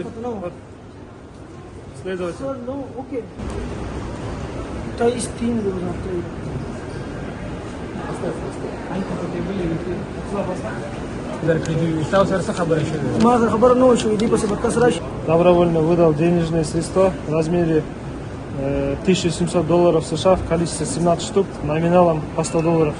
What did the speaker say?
Вот. Следователь. No, okay. तो इस 3 रोज आफ्टर ما خبر نو شو دي بس بكسرش Добровольно выдал денежные средства в размере $1700 США в количестве 17 штук, номиналом по $100.